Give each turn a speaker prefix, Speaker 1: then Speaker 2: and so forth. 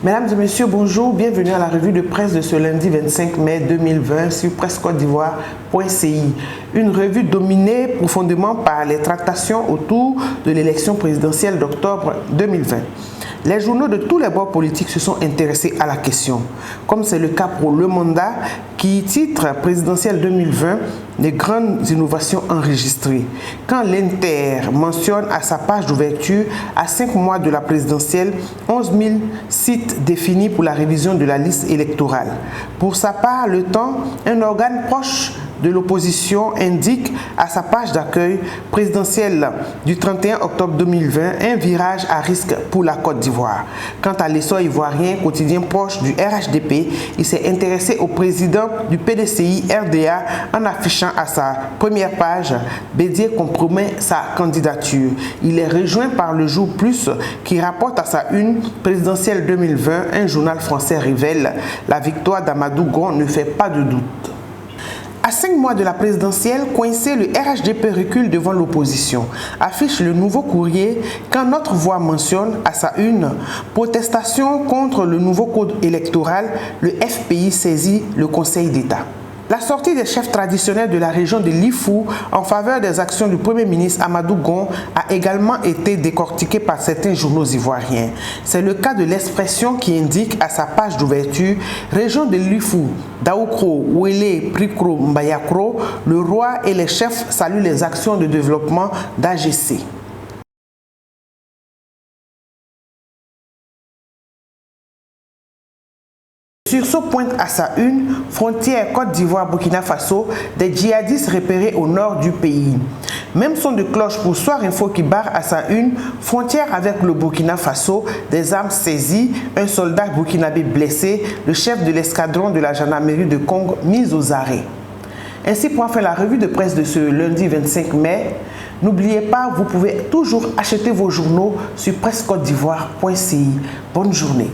Speaker 1: Mesdames et messieurs, bonjour, bienvenue à la revue de presse de ce lundi 25 mai 2020 sur pressecote-d'ivoire.ci. Une revue dominée profondément par les tractations autour de l'élection présidentielle d'octobre 2020. Les journaux de tous les bords politiques se sont intéressés à la question, comme c'est le cas pour Le Mandat qui titre présidentielle 2020 les grandes innovations enregistrées. Quand l'Inter mentionne à sa page d'ouverture à 5 mois de la présidentielle 11 000 sites définis pour la révision de la liste électorale. Pour sa part, Le Temps, un organe proche de l'opposition, indique à sa page d'accueil présidentielle du 31 octobre 2020 un virage à risque pour la Côte d'Ivoire. Quant à l'essor ivoirien, quotidien proche du RHDP, il s'est intéressé au président du PDCI RDA en affichant à sa première page « Bédier compromet sa candidature ». Il est rejoint par Le Jour Plus qui rapporte à sa une présidentielle 2020, un journal français révèle « La victoire d'Amadou Gon ne fait pas de doute ». À 5 mois de la présidentielle, coincé, le RHDP recule devant l'opposition. Affiche Le Nouveau Courrier quand Notre Voix mentionne à sa une protestation contre le nouveau code électoral, le FPI saisit le Conseil d'État. La sortie des chefs traditionnels de la région de Lifou en faveur des actions du Premier ministre Amadou Gon a également été décortiquée par certains journaux ivoiriens. C'est le cas de l'Expression qui indique à sa page d'ouverture « Région de Lifou, Daoukro, Ouélé, Prikro, Mbayakro, le roi et les chefs saluent les actions de développement d'AGC ». Sursaut pointe à sa une, frontière Côte d'Ivoire-Burkina Faso, des djihadistes repérés au nord du pays. Même son de cloche pour Soir Info qui barre à sa une, frontière avec le Burkina Faso, des armes saisies, un soldat burkinabé blessé, le chef de l'escadron de la gendarmerie de Congo mis aux arrêts. Ainsi point fait la revue de presse de ce lundi 25 mai. N'oubliez pas, vous pouvez toujours acheter vos journaux sur pressecote-d'ivoire.ci. Bonne journée.